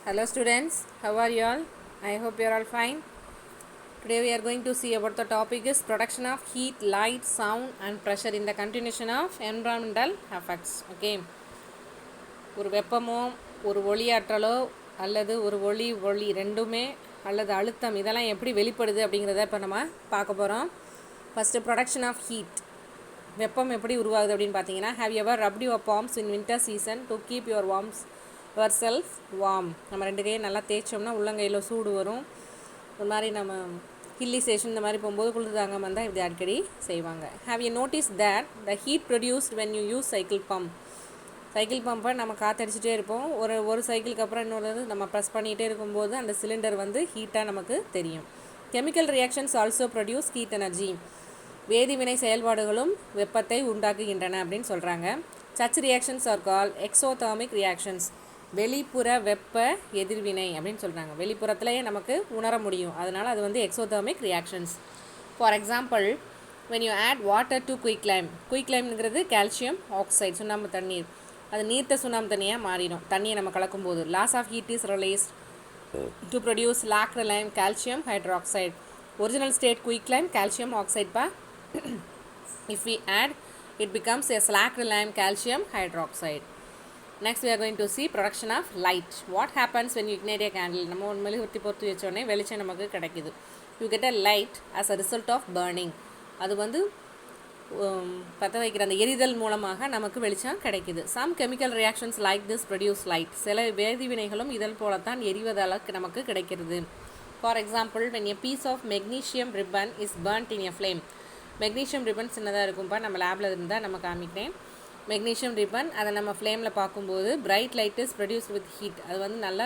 Hello students, how are you all? I hope you are all fine. Today we are going to see about the topic is production of heat, light, sound and pressure in the continuation of environmental effects. Okay. ஒரு வெப்பமோ ஒரு ஒளியாற்றலோ அல்லது ஒரு ஒளி ரெண்டுமே அல்லது அழுத்தம் இதெல்லாம் எப்படி வெளிப்படுது அப்படிங்கிறத இப்போ நம்ம பார்க்க போகிறோம். ஃபஸ்ட்டு ப்ரொடக்ஷன் ஆஃப் ஹீட், வெப்பம் எப்படி உருவாகுது அப்படின்னு பார்த்தீங்கன்னா, have ever rubbed your palms in winter season to keep your your self warm. நம்ம ரெண்டு கையை நல்லா தேய்ச்சோம்னா உள்ளங்கையில் சூடு வரும். ஒரு மாதிரி நம்ம ஹில்லி ஸ்டேஷன் இந்த மாதிரி போகும்போது குளிர் தாங்காமல் இருந்தால் இப்படி அடிக்கடி செய்வாங்க. Have you notice that the heat produced when you use cycle பம்பை நம்ம காற்றடிச்சிட்டே இருப்போம். ஒரு சைக்கிளுக்கு அப்புறம் இன்னொரு நம்ம ப்ரெஸ் பண்ணிகிட்டே இருக்கும்போது அந்த சிலிண்டர் வந்து ஹீட்டாக நமக்கு தெரியும். Chemical reactions also produce heat energy. வேதிவினை செயல்பாடுகளும் வெப்பத்தை உண்டாக்குகின்றன அப்படின்னு சொல்கிறாங்க. சச் ரியாக்ஷன்ஸ் ஆர் கால் எக்ஸோதெர்மிக் ரியாக்ஷன்ஸ். வெளிப்புற வெப்ப எதிர்வினை அப்படின்னு சொல்கிறாங்க. வெளிப்புறத்துலேயே நமக்கு உணர முடியும், அதனால் அது வந்து exothermic reactions. For example, when you add water to குயிக்லைம்ங்கிறது கால்சியம் ஆக்சைடு, சுண்ணாம்பு தண்ணீர். அது நீர்த்த சுண்ணாம்பு தண்ணியாக மாறிடும் தண்ணியை நம்ம கலக்கும்போது. Lots of heat is released to produce லாக்ரலைம் calcium hydroxide. Original state quicklime calcium oxide பா. If we add, it becomes a slack-lime calcium hydroxide. Next we are going to see production of light. What happens when you ignite a candle? நம்ம ஒரு மெழுகுவர்த்தி பொறுத்து வச்சோடனே வெளிச்சம் நமக்கு கிடைக்குது. You get a light as a result of burning. அது வந்து பற்ற வைக்கிற அந்த எரிதல் மூலமாக நமக்கு வெளிச்சம் கிடைக்குது. Some chemical reactions like this produce light. சில வேதிவினைகளும் இதல் போலத்தான் எரிவதால் நமக்கு கிடைக்கிறது. For example, when a piece of magnesium ribbon is burnt in a flame. Magnesium ribbon சின்னதாக இருக்கும்ப்பா, நம்ம லேபில் இருந்தால் நம்ம காமிக்கிறேன். மெக்னீஷியம் ரிப்பன் அதை நம்ம ஃப்ளேமில் பார்க்கும்போது bright light is produce with heat. அது வந்து நல்லா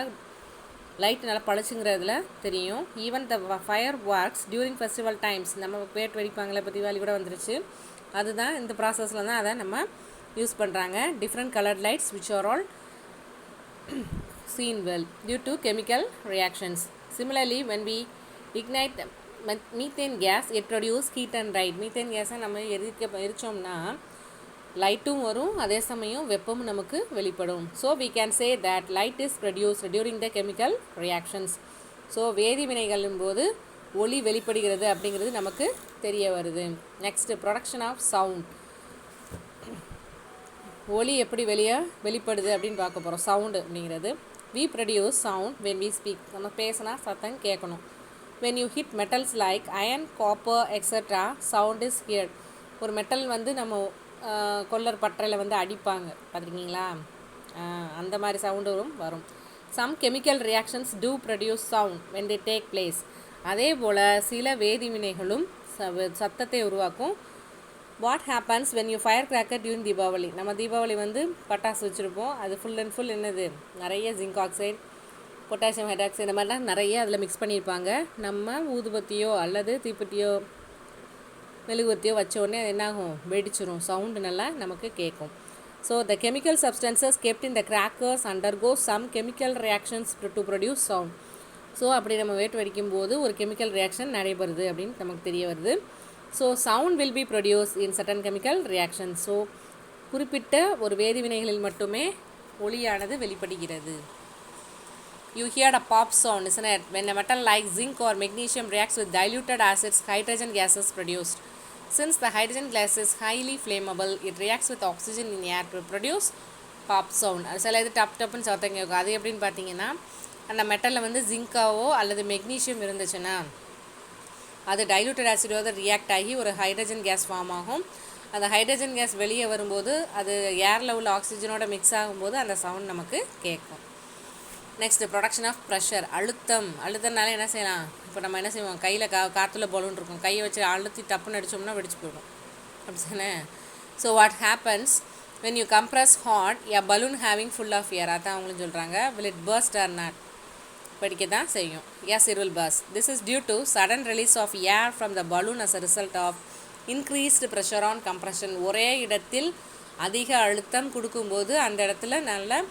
லைட் நல்லா பழச்சுங்கிறதுல தெரியும். Even the fireworks during festival times. நம்ம பேட் வெடிப்பாங்களே, இப்போ தீபாவளி கூட வந்துருச்சு, அதுதான் இந்த ப்ராசஸில் தான் அதை நம்ம யூஸ் பண்ணுறாங்க. Different coloured lights which are all seen well due to chemical reactions. Similarly, when we ignite methane case, it produce heat and light. Methane கேஸை நம்ம எரிச்சோம்னா லைட்டும் வரும், அதே சமயம் வெப்பமும் நமக்கு வெளிப்படும். So we can say that light is produced during the chemical reactions. So வேதிவினைகளின் போது ஒளி வெளிப்படுகிறது அப்படிங்கிறது நமக்கு தெரிய வருது. Next production of sound. ஒளி எப்படி வெளிப்படுது அப்படின்னு பார்க்க போகிறோம். சவுண்டு அப்படிங்கிறது, we produce sound when we speak. நம்ம பேசினா சத்தம் கேட்கணும். when you hit metals like iron, copper etc, sound is heard. ஒரு மெட்டல் வந்து நம்ம கொல்லர் பட்டறையில் வந்து அடிப்பாங்க, பார்த்துருக்கீங்களா? அந்த மாதிரி சவுண்டும் வரும். some chemical reactions do produce sound when they take place. அதே போல் சில வேதிவினைகளும் சத்தத்தை உருவாக்கும். what happens when you fire cracker during Deepavali? நம்ம தீபாவளி வந்து பட்டாசு வச்சுருப்போம், அது ஃபுல் அண்ட் ஃபுல் என்னது, நிறைய ஜிங்க் ஆக்சைடு, பொட்டாசியம் ஹைட்ராக்சைடு இந்த மாதிரிலாம் நிறைய அதில் மிக்ஸ் பண்ணியிருப்பாங்க. நம்ம ஊதுபத்தியோ அல்லது தீப்பெட்டியோ மெழுகுவத்தியோ வச்சோடனே அது என்னாகும், வெடிச்சிரும். சவுண்டு நல்லா நமக்கு கேட்கும். So the chemical substances kept in the crackers undergo some chemical reactions to produce sound. So அப்படி நம்ம வேட்டு வெடிக்கும்போது ஒரு கெமிக்கல் ரியாக்ஷன் நடைபெறுது அப்படின்னு நமக்கு தெரிய வருது. So sound will be produce in certain chemical reaction. So குறிப்பிட்ட ஒரு வேதிவினைகளில் மட்டுமே ஒளியானது வெளிப்படுகிறது. You heard a pop sound, isn't it? When a metal like zinc or magnesium reacts with diluted acids, hydrogen gas is produced. Since the hydrogen gas is highly flammable, it reacts with oxygen in air to produce pop sound. சில இது டப்புன்னு சத்தம் கேட்கும். அது எப்படின்னு பார்த்தீங்கன்னா, அந்த மெட்டலில் வந்து ஜிங்காவோ அல்லது மெக்னீஷியம் இருந்துச்சுன்னா அது டைலூட்டட் ஆசிடோட ரியாக்ட் ஆகி ஒரு ஹைட்ரஜன் கேஸ் ஃபார்ம் ஆகும். அந்த ஹைட்ரஜன் கேஸ் வெளியே வரும்போது அது ஏரில் உள்ள ஆக்சிஜனோட மிக்ஸ் ஆகும்போது அந்த சவுண்ட் நமக்கு கேட்கும். Next production of pressure. அழுத்தம்னால என்ன செய்யலாம், இப்போ நம்ம என்ன செய்வோம், கையில் காற்றுல பலூன் இருக்கும், கையை வச்சு அழுத்தி டப்புன்னு அடித்தோம்னா வெடிச்சு போயிடும், அப்படி தானே? So what happens when you compress hot a balloon having full of air, அதான் அவங்களும் சொல்கிறாங்க. Will it burst or not? படிக்க தான் செய்யும். Yes, it will burst. This is due to sudden release of air from the balloon as a result of increased pressure on compression. ஒரே இடத்தில் அதிக அழுத்தம் கொடுக்கும்போது அந்த இடத்துல நல்ல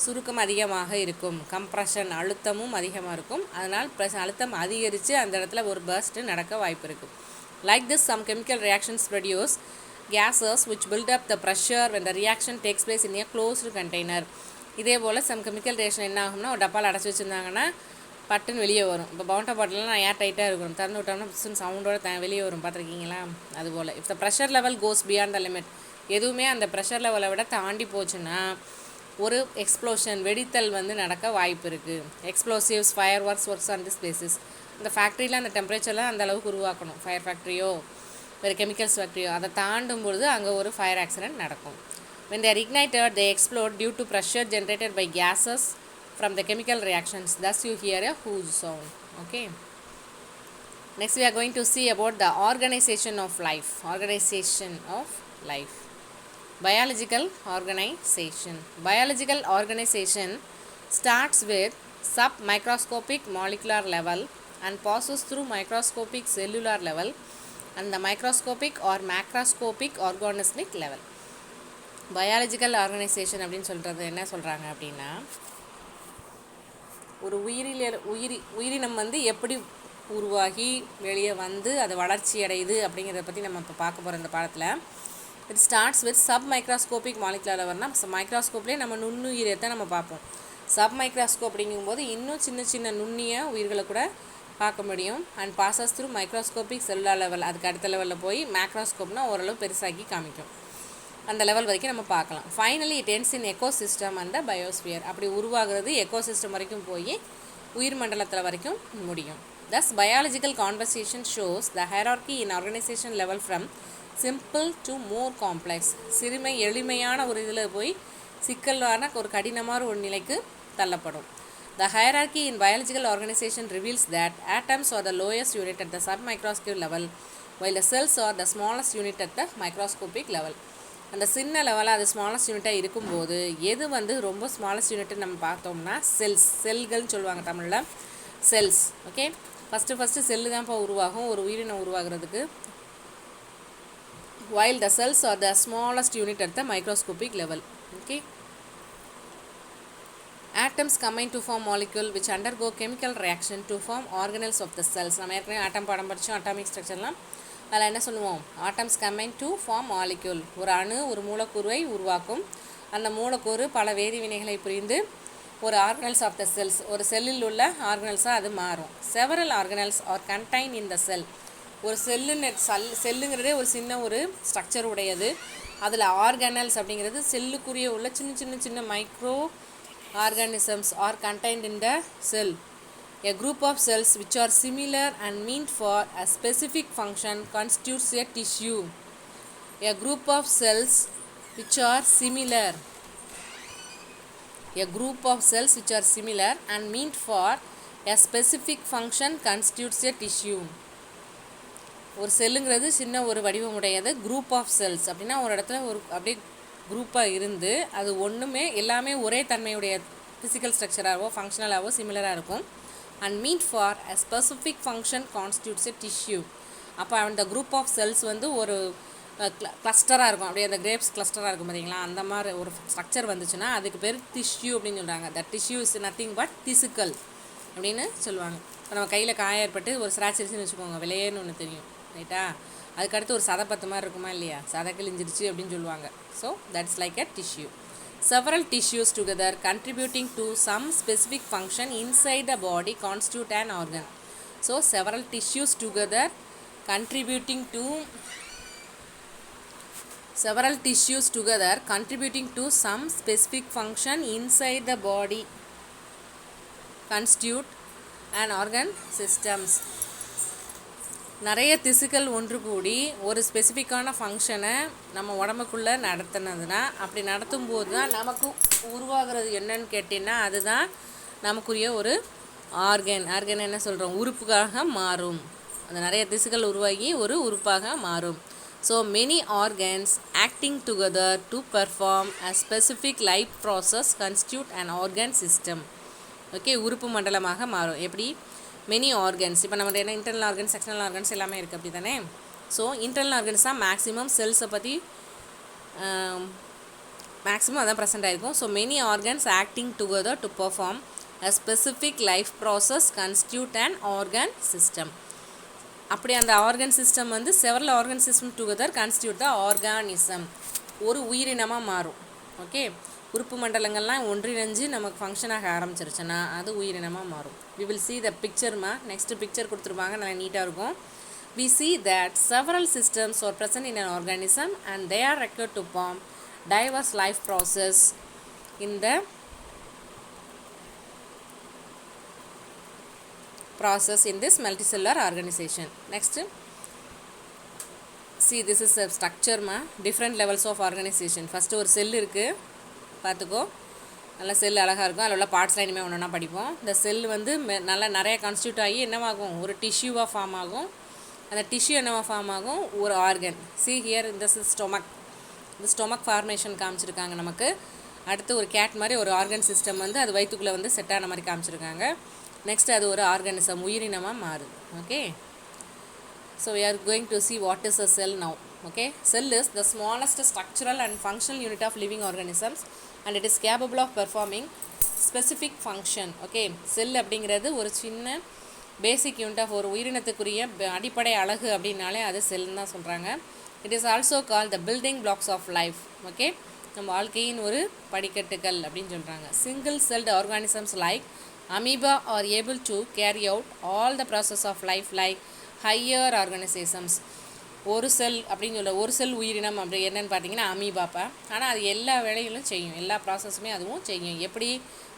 சுருக்கம் அதிகமாக இருக்கும், கம்ப்ரெஷன் அழுத்தமும் அதிகமாக இருக்கும். அதனால் அழுத்தம் அதிகரித்து அந்த இடத்துல ஒரு பர்ஸ்ட்டு நடக்க வாய்ப்பு இருக்குது. Like this some chemical reactions produce gases which build up the pressure when the reaction takes place in a closed container. இதே போல் சம் கெமிக்கல் ரியாக்ஷன் என்ன ஆகும்னா ஒரு டப்பாவில் அடைச்சி வச்சுருந்தாங்கன்னா பட்டுன்னு வெளியே வரும். இப்போ பவுண்டா பாட்டிலாம் நான் ஏர் டைட்டாக இருக்கும், திறந்து விட்டோம்னா சவுண்டோட வெளியே வரும், பார்த்துருக்கீங்களா? அதுபோல் if the pressure level cos beyond the limit, எதுவுமே அந்த ப்ரெஷர் லெவலை விட தாண்டி போச்சுன்னா ஒரு எக்ஸ்ப்ளோஷன் வெடித்தல் வந்து நடக்க வாய்ப்பு இருக்குது. Explosives fire works on this basis. அந்த ஃபேக்ட்ரியில் அந்த டெம்பரேச்சரில் அந்த அளவுக்கு உருவாக்கணும். ஃபயர் ஃபேக்ட்ரியோ வேறு கெமிக்கல்ஸ் ஃபேக்ட்ரியோ அதை தாண்டும் பொழுது அங்கே ஒரு ஃபயர் ஆக்சிடென்ட் நடக்கும். when they are ignited they explode due to pressure generated by gases from the chemical reactions, thus you hear a whoosh sound. Okay, next we are going to see about the organization of life. Biological organization starts with submicroscopic molecular level and passes through microscopic cellular level and the microscopic or macroscopic organismic level. Biological organisation அப்படின்னு சொல்கிறது என்ன சொல்கிறாங்க அப்படின்னா, ஒரு உயிரினம் வந்து எப்படி உருவாகி வெளியே வந்து அது வளர்ச்சி அடையுது அப்படிங்கிறத பற்றி நம்ம இப்போ பார்க்க போகிறோம் இந்த பாடத்தில். It starts with sub microscopic molecular லெவல்னா மைக்ராஸ்கோப்லேயே நம்ம நுண்ணுயிரத்தை நம்ம பார்ப்போம். சப் மைக்ராஸ்கோப் அப்படிங்கும்போது இன்னும் சின்ன சின்ன நுண்ணிய உயிர்களை கூட பார்க்க முடியும். And bosses through microscopic cellular level, அதுக்கு அடுத்த லெவலில் போய் மேக்ராஸ்கோப்னா ஓரளவு பெருசாக்கி காமிக்கும். அந்த லெவல் வரைக்கும் நம்ம பார்க்கலாம். Finally it ends in ecosystem and the biosphere. அப்படி உருவாகிறது எக்கோசிஸ்டம் வரைக்கும் போய் உயிர் மண்டலத்தில் வரைக்கும் முடியும். Thus biological conversation shows the hierarchy in organisation level from simple to more complex. எளிமையான ஒரு இதில் போய் சிக்கலான ஒரு கடினமான ஒரு நிலைக்கு தள்ளப்படும். The hierarchy in biological organization reveals that atoms are the lowest unit at the submicroscopic level, while the cells are the smallest unit at the microscopic level. அந்த சின்ன லெவலாக அது ஸ்மாலஸ்ட் யூனிட்டாக இருக்கும்போது எது வந்து ரொம்ப ஸ்மாலஸ்ட் யூனிட்டு நம்ம பார்த்தோம்னா செல்கள்னு சொல்லுவாங்க தமிழில், செல்ஸ். ஓகே, ஃபஸ்ட்டு செல்லு தான்ப்பா உருவாகும் ஒரு உயிரினம் உருவாகிறதுக்கு. while the cells are the smallest unit at the microscopic level. Okay, atoms combine to form molecule which undergo chemical reaction to form organelles of the cells. நம்ம ஏற்கனவே ஆட்டம் பாடம் படித்தோம், atomic ஸ்ட்ரக்சர்லாம். அதில் என்ன சொல்லுவோம், atoms combine to form molecule. ஒரு அணு ஒரு மூலக்கூறை உருவாக்கும். அந்த மூலக்கூறு பல வேதிவினைகளை புரிந்து ஒரு ஆர்கனல்ஸ் ஆஃப் த செல்ஸ், ஒரு செல்லில் உள்ள ஆர்கனல்ஸாக அது மாறும். Several organelles R contain in the செல். ஒரு செல்லுங்கிறதே ஒரு சின்ன ஒரு ஸ்ட்ரக்சர் உடையது. அதில் ஆர்கனல்ஸ் அப்படிங்கிறது செல்லுக்குரிய உள்ள சின்ன microorganisms are contained in the cell. A group of cells which are similar and meant for a specific function constitutes a tissue. A group of cells which are similar and meant for a specific function constitutes a tissue. ஒரு செல்லுங்கிறது சின்ன ஒரு வடிவம் உடையது. Group of cells அப்படின்னா ஒரு இடத்துல ஒரு அப்படியே குரூப்பாக இருந்து அது ஒன்றுமே எல்லாமே ஒரே தன்மையுடைய ஃபிசிக்கல் ஸ்ட்ரக்சராகவோ ஃபங்க்ஷனலாகவோ சிமிலராக இருக்கும். and meant for a specific function constitutes a tissue. அப்போ அந்த குரூப் ஆஃப் செல்ஸ் வந்து ஒரு கிளஸ்டராக இருக்கும். அப்படியே அந்த கிரேப்ஸ் கிளஸ்டராக இருக்கும் பார்த்தீங்களா, அந்த மாதிரி ஒரு ஸ்ட்ரக்சர் வந்துச்சுன்னா அதுக்கு பேர் டிஷ்யூ அப்படின்னு சொல்கிறாங்க. That tissue is nothing but திசுக்கள் அப்படின்னு சொல்லுவாங்க. இப்போ நம்ம கையில் காயம் ஏற்பட்டு ஒரு ஸ்ராச்சரிச்சுன்னு வச்சுக்கோங்க, விலையேன்னு ஒன்று தெரியும், ரைட்டா? அதுக்கடுத்து ஒரு சதைப்பத்து மாதிரி இருக்குமா இல்லையா, சதை கிழிஞ்சிருச்சு அப்படின்னு சொல்லுவாங்க. So that's like a tissue. Several tissues together contributing to some specific function inside the body constitute an organ. So several tissues together contributing to some specific function inside the body constitute an organ systems. நிறைய திசுக்கள் ஒன்று கூடி ஒரு ஸ்பெசிஃபிக்கான ஃபங்க்ஷனை நம்ம உடம்புக்குள்ளே நடத்தினதுன்னா, அப்படி நடத்தும் போது தான் நமக்கு உருவாகிறது என்னன்னு கேட்டிங்கன்னா அதுதான் நமக்குரிய ஒரு ஆர்கன் என்ன சொல்கிறோம், உறுப்புக்காக மாறும். அந்த நிறைய திசுக்கள் உருவாகி ஒரு உறுப்பாக மாறும். So many organs acting together to perform a specific life process constitute and organ system. Okay, உறுப்பு மண்டலமாக மாறும். எப்படி மெனி ஆர்கன்ஸ், இப்போ நம்ம என்ன இன்டர்னல் ஆர்கன்ஸ் எக்ஸ்டர்னல் ஆர்கன்ஸ் எல்லாமே இருக்குது அப்படி தானே. ஸோ இன்டர்னல் ஆர்கன்ஸ் தான் மேக்ஸிமம் செல்ஸை பற்றி மேக்ஸிமம் அதான் ப்ரெசென்ட் ஆகிருக்கும். So many organs acting together to perform a specific life process constitute and organ system. அப்படி அந்த ஆர்கன் சிஸ்டம் வந்து several organ system together constitute த ஆர்கானிசம், ஒரு உயிரினமாக மாறும். ஓகே, உறுப்பு மண்டலங்கள்லாம் ஒன்றிணைஞ்சு நமக்கு ஃபங்க்ஷன் ஆக ஆரம்பிச்சிருச்சுன்னா அது உயிரினமாக மாறும். we will see the picture-மா நெக்ஸ்ட் பிக்சர் கொடுத்துருப்பாங்க, நல்லா நீட்டாக இருக்கும். we see that several systems are present in an organism and they are required to form diverse life process in the process in this multicellular organization. Next, see this is a structure ma, different levels of organization. First ஒரு செல் இருக்குது பார்த்துக்கோ, நல்ல செல் அழகாக இருக்கும், அதில் உள்ள பார்ட்ஸ்லாம் இனிமேல் ஒன்று ஒன்றா படிப்போம். இந்த செல் வந்து நல்லா நிறைய கான்ஸ்டியூட் ஆகி என்னவாகும், ஒரு டிஷ்யூவாக ஃபார்ம் ஆகும். அந்த டிஷ்யூ என்னவா ஃபார்ம் ஆகும், ஒரு ஆர்கன். see here இந்த ஸ்டொமக், இந்த ஸ்டொமக் ஃபார்மேஷன் காமிச்சிருக்காங்க நமக்கு. அடுத்து ஒரு கேட் மாதிரி ஒரு ஆர்கன் சிஸ்டம் வந்து அது வயிற்றுக்குள்ளே வந்து செட் ஆன மாதிரி காமிச்சிருக்காங்க. நெக்ஸ்ட் அது ஒரு ஆர்கானிசம், உயிரினமாக மாறுது. Okay, so we are going to see what is a cell now. Okay, cell is the smallest structural and functional unit of living organisms and it is capable of performing specific function. Okay, cell அப்படிங்கிறது ஒரு சின்ன பேசிக் unit of ஒரு உயிரினத்துக்குரிய அடிப்படை அழகு அப்படின்னாலே அது செல்னு தான் சொல்கிறாங்க. It is also call the building blocks of life. Okay, நம்ம வாழ்க்கையின் ஒரு படிக்கட்டுகள் அப்படின்னு சொல்கிறாங்க. Single celled organisms like amoeba are able to carry out all the process of life like higher organisms. ஒரு செல் அப்படின்னு சொல்ல, ஒரு செல் உயிரினம் அப்படி என்னென்னு பார்த்தீங்கன்னா அமீபாப்பா. ஆனால் அது எல்லா வேலைகளும் செய்யும், எல்லா ப்ராசஸுமே அதுவும் செய்யும். எப்படி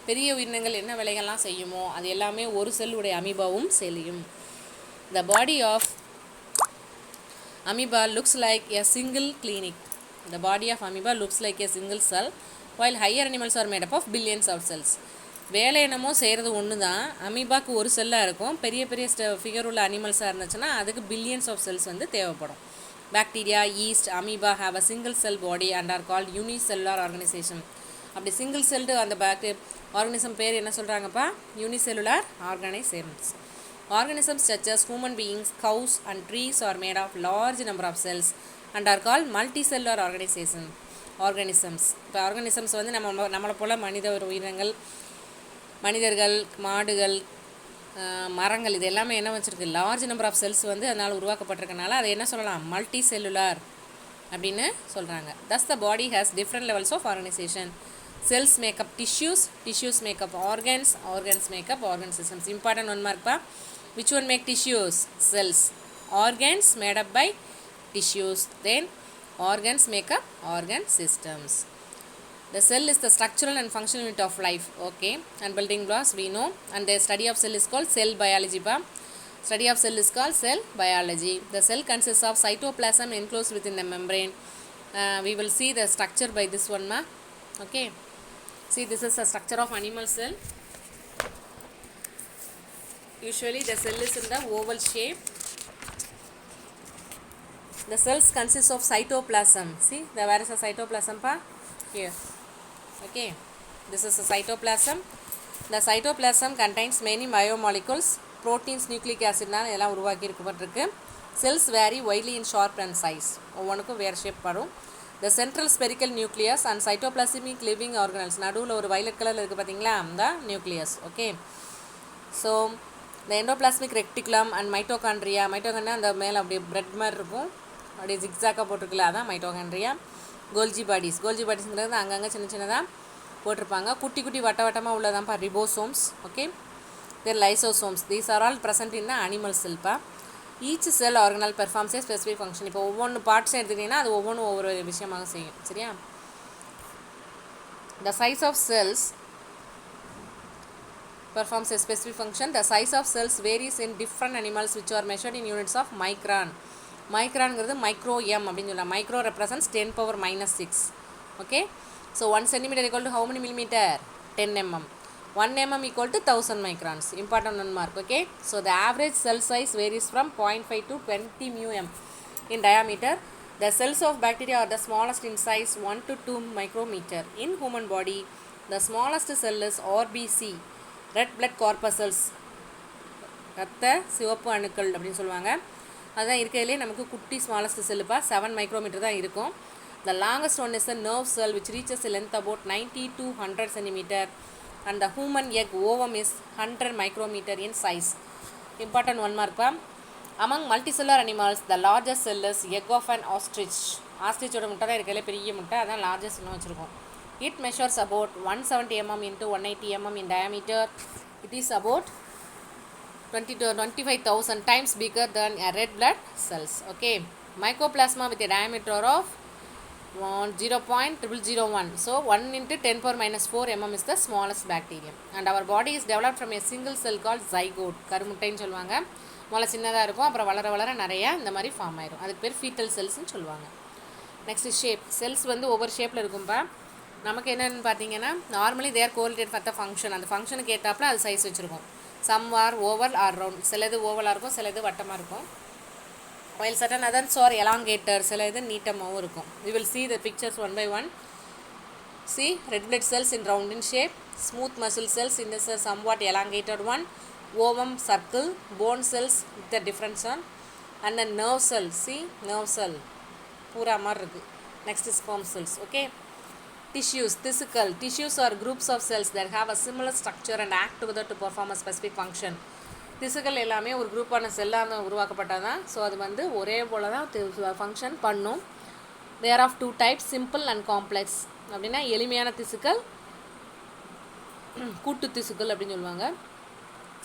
பெரிய உயிரினங்கள் என்ன வேலைகள்லாம் செய்யுமோ அது எல்லாமே ஒரு செல்லுடைய அமீபாவும் செய்யும். The body of amoeba looks like a single clinic. The body of amoeba looks like a single cell while higher animals are made up of billions of cells. வேலை என்னமோ செய்கிறது ஒன்று தான். அமீபாக்கு ஒரு செல்லாக இருக்கும். பெரிய பெரிய ஃபிகர் உள்ள அனிமல்ஸாக இருந்துச்சுன்னா அதுக்கு பில்லியன்ஸ் ஆஃப் செல்ஸ் வந்து தேவைப்படும். Bacteria, yeast, amoeba have a single cell body and are called unicellular organisation. அப்படி சிங்கிள் செல்டு அந்த ஆர்கனிசம் பேர் என்ன சொல்கிறாங்கப்பா, unicellular organisations. Organisms such as human beings, cows and trees are made of large number of cells and are called multicellular organisms. இப்போ organisms வந்து நம்மளை போல் மனிதர்கள், மாடுகள், மரங்கள் இது எல்லாமே என்ன வச்சுருக்கு, லார்ஜ் நம்பர் ஆஃப் செல்ஸ் வந்து அதனால் உருவாக்கப்பட்டிருக்கனால அதை என்ன சொல்லலாம், மல்டி செல்லுலார் அப்படின்னு சொல்கிறாங்க. thus the body has different levels of organization. cells make up tissues make up organs make up organ systems. Important one mark pa, which one make tissues, cells. Organs made up by tissues, then organs make up organ systems. The cell is the structural and functional unit of life. Okay, and building blocks we know, and the study of cell is called cell biology pa. Study of cell is called cell biology. The cell consists of cytoplasm enclosed within the membrane. We will see the structure by this one ma. Okay, see this is the structure of animal cell. Usually the cell is in the oval shape. The cells consist of cytoplasm. See, where is the cytoplasm pa? Here. Okay, this is the cytoplasm. The cytoplasm contains many biomolecules, proteins, nucleic acid எல்லாம் உருவாக்கி இருக்கப்பட்டிருக்கு. Cells vary widely in shape and size. ஒவ்வொன்றுக்கும் வேறு shape வரும். The central spherical nucleus and cytoplasmic living organelles, நடுவில் ஒரு violet கலரில் இருக்குது பார்த்தீங்களா, அந்த nucleus. Okay, so the endoplasmic reticulum and mitochondria அந்த மேலே அப்படியே பிரெட் மாதிரி இருக்கும், அப்படியே ஜிக்ஸாக்காக போட்டிருக்குல்ல, அதான் மைட்டோகாண்ட்ரியா. கோல்ஜி பாடிஸ்ங்கிறது அங்கங்கே சின்னதாக போட்டிருப்பாங்க, குட்டி குட்டி வட்டமாக உள்ளதான்ப்பா ribosomes. Okay, there lysosomes. These are all present in the animal செல்ப்பா. Each cell organelle performs a specific function. இப்போ ஒவ்வொன்று பார்ட்ஸ் எடுத்துக்கிட்டிங்கன்னா அது ஒவ்வொன்றும் ஒவ்வொரு விஷயமாக செய்யும். சரியா? The size of cells performs a specific function. The size of cells varies in different animals which are measured in units of micron. மைக்ரான்ங்கிறது மைக்ரோ எம் அப்படின்னு சொல்லலாம். Micro represents 10⁻⁻⁶. Okay, so 1 cm equal to how many millimeter? 10 mm. 1 mm equal to 1000 microns. Important one mark. Okay, so the average cell size varies from 0.5 to 20 μm in diameter. The cells of bacteria are the smallest in size 1 to 2 micrometer. In human body, the smallest cell is RBC, red blood corpuscles, ரத்த சிவப்பு அணுக்கள் அப்படின்னு சொல்லுவாங்க. அதுதான் இருக்கிறதுலே நமக்கு குட்டி smallest செல்லுப்பா, 7 micrometre தான் இருக்கும். The longest one is a nerve cell which reaches a length about 90 to 100 cm and the human egg ovum is 100 micrometer in size. Important one mark pa. Among multicellular animals, the largest cell is egg of an ostrich. Ostrich ஓட முட்டை தான் இருக்கிறதுலே பெரிய முட்டை, அதான் லார்ஜஸ்ட்னு வச்சுருக்கோம். It measures about 170 mm into 180 mm in diameter. It is about 20 to 25,000 times bigger than a red blood cells. Okay, mycoplasma with a diameter of 0.0001. So 1 into 10 power minus 4 mm is the smallest bacterium. And our body is developed from a single cell called zygote. கருமுட்டைன்னு சொல்லுவாங்க. முதல்ல சின்னதாக இருக்கும், அப்புறம் வளர வளர நிறையா இந்த மாதிரி ஃபார்ம் ஆயிரும். அதுக்கு பேர் ஃபீட்டல் செல்ஸ்ன்னு சொல்லுவாங்க. Next shape. செல்ஸ் வந்து ஒவ்வொரு ஷேப்பில் இருக்கும்பா. நமக்கு என்னென்னு பார்த்தீங்கன்னா normally there correlate for the function. அந்த ஃபங்க்ஷனுக்கு ஏற்றாப்புல அது சைஸ் வச்சுருக்கும். Some are oval or round. சிலது ஓவலாக இருக்கும், சிலது வட்டமாக இருக்கும். while certain others are elongated, சில இது நீட்டமாகவும் இருக்கும். We will see the pictures one by one. See, red blood cells in round in shape, smooth muscle cells in this somewhat elongated one, ovum circle, bone cells with the difference one, and then nerve cell. See, nerve cell பூரா மாதிரி இருக்குது. Next is sperm cells. Okay, tissues, tissues are groups of cells that have a similar structure and act together to perform a specific function. திசுக்கள் எல்லாமே ஒரு குரூப்பான செல்லாக உருவாக்கப்பட்டது தான். So அது வந்து ஒரே போல் தான் ஃபங்க்ஷன் பண்ணும். There of 2 types, simple and complex. அப்படின்னா எளிமையான திசுக்கள், கூட்டு திசுக்கள் அப்படின்னு சொல்லுவாங்க.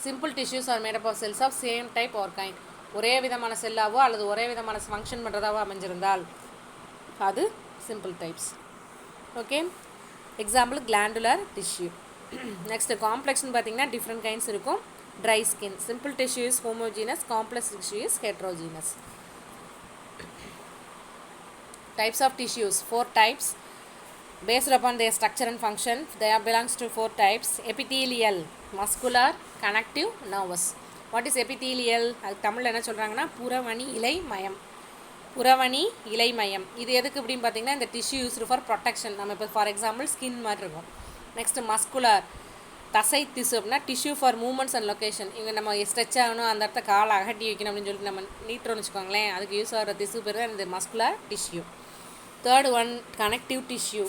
Simple tissues are made up of cells of same type or kind. ஒரே விதமான செல்லாவோ அல்லது ஒரே விதமான ஃபங்க்ஷன் பண்ணுறதாவோ அமைஞ்சிருந்தால் அது simple types. Okay, example glandular tissue. Next காம்ப்ளெக்ஸ்னு பார்த்தீங்கன்னா டிஃப்ரெண்ட் கைண்ட்ஸ் இருக்கும். Dry skin. Simple tissue is homogeneous, complex tissue is heterogeneous. Types of tissues, 4 types. Based upon their structure and function, they belongs to 4 types. Epithelial, muscular, connective, nervous. What is epithelial? அது தமிழில் என்ன சொல்கிறாங்கன்னா புறவணி இலை மயம். புறவணி இலை மயம் இது எதுக்கு அப்படின்னு பார்த்தீங்கன்னா இந்த டிஷ்யூ யூஸ்டு ஃபார் ப்ரொடெக்ஷன். நம்ம இப்போ ஃபார் எக்ஸாம்பிள் ஸ்கின் மாதிரி இருக்கும். நெக்ஸ்ட் மஸ்குலர், தசை திசு அப்படின்னா tissue for moments and location. இங்கே நம்ம ஸ்ட்ரெச் ஆகணும், அந்த இடத்த காலை அகட்டி வைக்கணும் அப்படின்னு சொல்லிட்டு நம்ம நீட்டுறோம்னு வச்சுக்கோங்களேன், அதுக்கு யூஸ் ஆகிற திசு பேர் தான் இந்த muscular tissue. Third one connective tissue.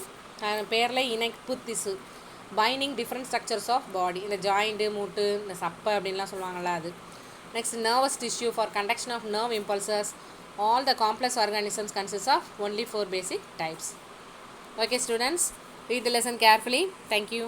பேரில் இணைப்பு திசு. Binding different structures of body. இந்த ஜாயிண்ட்டு, மூட்டு, இந்த சப்பை அப்படின்லாம் சொல்லுவாங்கள்ல அது. Next nervous tissue for conduction of nerve impulses. All the complex organisms consist of only 4 basic types. Okay students, read the lesson carefully. Thank you.